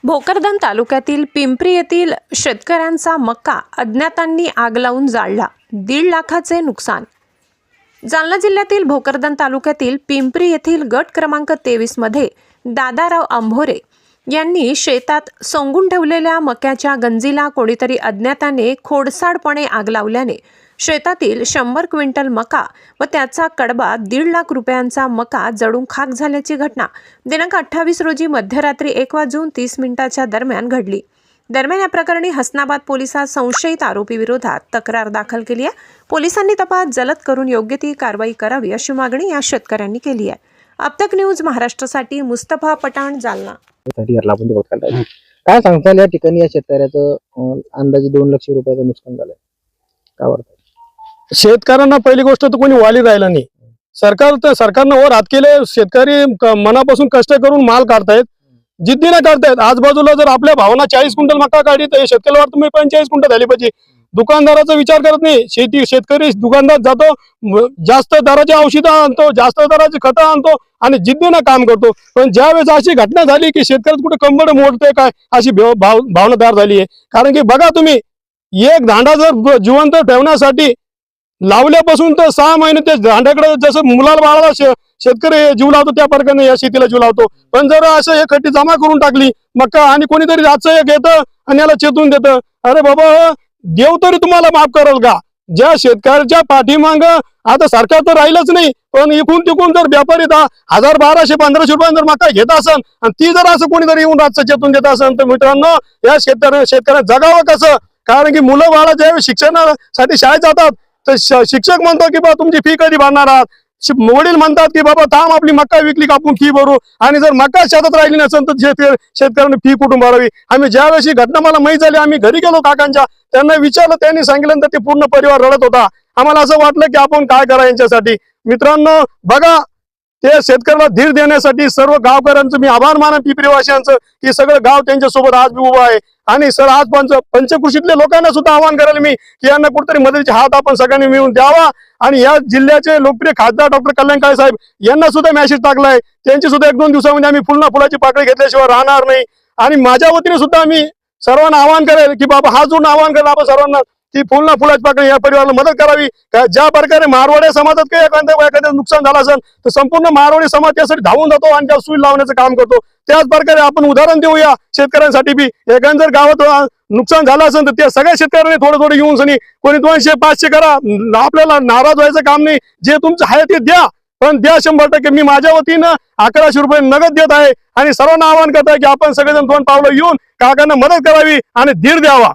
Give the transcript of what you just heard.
भोकरदन तालुक्यातील पिंपरी येथील शेतकऱ्यांचा मका अज्ञातांनी आग लावून जाळला. 1.5 लाखाचे नुकसान. जालना जिल्ह्यातील भोकरदन तालुक्यातील पिंपरी येथील गट क्रमांक 23 मध्ये दादाराव आंभोरे यांनी शेतात सोंगून ठेवलेल्या मक्याच्या गंजीला कोणीतरी अज्ञाताने खोडसाळपणे आग लावल्याने शेतातील 100 क्विंटल मका व त्याचा कडबा 1.5 लाख रुपयांचा मका जळून खाक झाल्याची घटना दिनांक 28 रोजी मध्यरात्री 1:30 दरम्यान घडली. दरम्यान या प्रकरणी हसनाबाद पोलिसात संशयित आरोपी विरोधात तक्रार दाखल केली आहे. पोलिसांनी तपास जलद करून योग्य ती कारवाई करावी अशी मागणी या शेतकऱ्यांनी केली आहे. अपतक न्यूज महाराष्ट्रासाठी मुस्तफा पठाण, जालना. काय सांगताल या ठिकाणी या शेतकऱ्याचं अंदाजे 2 लाख रुपयाचं नुकसान झालंय, काय वाटतं? शेतकऱ्यांना पहिली गोष्ट तर कोणी वाली राहिला नाही. सरकारनं वर हात केले. शेतकरी मनापासून कष्ट करून माल काढतायत, जिद्दीने काढतायत. आजबाजूला जर आपल्या भावना 40 क्विंटल मका काढली तर शेतकऱ्याला वाटतं मी 45 क्विंटल झाली पाहिजे. दुकानदाराचा विचार करत नाही. शेतकरी दुकानदार जातो, जास्त दराची औषधं आणतो, जास्त दराची खतं आणतो आणि जिद्दीने काम करतो. पण ज्यावेळेस अशी घटना झाली की शेतकरी कुठे कंबड मोडतोय काय अशी भावना तयार झाली आहे. कारण की बघा तुम्ही, एक धांडा जर जिवंत ठेवण्यासाठी लावल्यापासून तर 6 महिने त्या धांड्याकडे जसं मुलाला बाळाला शेतकरी जीव लावतो त्या प्रकारे या शेतीला जीव लावतो. पण जर असं एक खट्टी जमा करून टाकली मका आणि कोणीतरी रातचं एक येतं आणि याला चेतून देतं, अरे बाबा देव तरी तुम्हाला माफ करेल का? ज्या शेतकऱ्याच्या पाठीमाग आता सरकार तर राहिलंच नाही, पण इकून तिकून जर व्यापारी 1000, 1200, 1500 रुपये जर मका घेत असेल आणि ती जर असं कोणीतरी येऊन रातचं चेतून देत असेल तर मित्रांनो या शेतकऱ्यांना जगावं कसं? कारण की मुलं बाळा ज्यावेळी शिक्षणासाठी शाळेत जातात तर शिक्षक म्हणतो की बाबा तुमची फी कधी भरणार आहात. वडील म्हणतात की बाबा थांब आपली मका विकली का आपण फी भरू. आणि जर मका शेतात राहिली नसेल तर शेतकऱ्यांनी फी कुठून भरावी? आम्ही ज्यावेळेस ही घटना मला माहीत झाली, आम्ही घरी गेलो काकांच्या, त्यांना विचारलं, त्यांनी सांगितल्यानंतर ते पूर्ण परिवार रडत होता. आम्हाला असं वाटलं की आपण काय करा यांच्यासाठी. मित्रांनो बघा, ते शेतकऱ्याला धीर देण्यासाठी सर्व गावकऱ्यांचं मी आभार मानन, पिंपरीवासियांचं, की सगळं गाव त्यांच्यासोबत आज मी उभं आहे. आणि सर आज पंचकृषीतल्या लोकांना सुद्धा आवाहन करायला मी की यांना कुठेतरी मदतीचे हात आपण सगळ्यांनी मिळून द्यावा. आणि या जिल्ह्याचे लोकप्रिय खासदार डॉक्टर कल्याण काळे साहेब यांना सुद्धा मेसेज टाकलाय. त्यांची सुद्धा 1-2 दिवसामध्ये आम्ही फुलाची पाकळी घेतल्याशिवाय राहणार नाही. आणि माझ्या वतीने सुद्धा आम्ही सर्वांना आवाहन करेल की बाबा हात जोडून आवाहन करेल आपण सर्वांना की फुलाची पाकळी या परिवाराला मदत करावी. ज्या प्रकारे मारवाडी समाजात काही एखाद्या नुकसान झालं असेल तर संपूर्ण मारवाडी समाज त्यासाठी धावून जातो आणि त्या सुई लावण्याचं काम करतो. त्याच प्रकारे आपण उदाहरण देऊया शेतकऱ्यांसाठी बी. एखाद्या जर गावात नुकसान झालं असेल तर त्या सगळ्या शेतकऱ्यांनी थोडं येऊन सनी कोणी 200-500 करा. आपल्याला नाराज व्हायचं काम नाही. जे तुमचं आहे ते द्या, पण द्या 100%. मी माझ्या वतीनं 1100 रुपये नगद देत आहे आणि सर्वांना आवाहन करत आहे की आपण सगळेजण 2 पावलं येऊन काकांना मदत करावी आणि धीर द्यावा.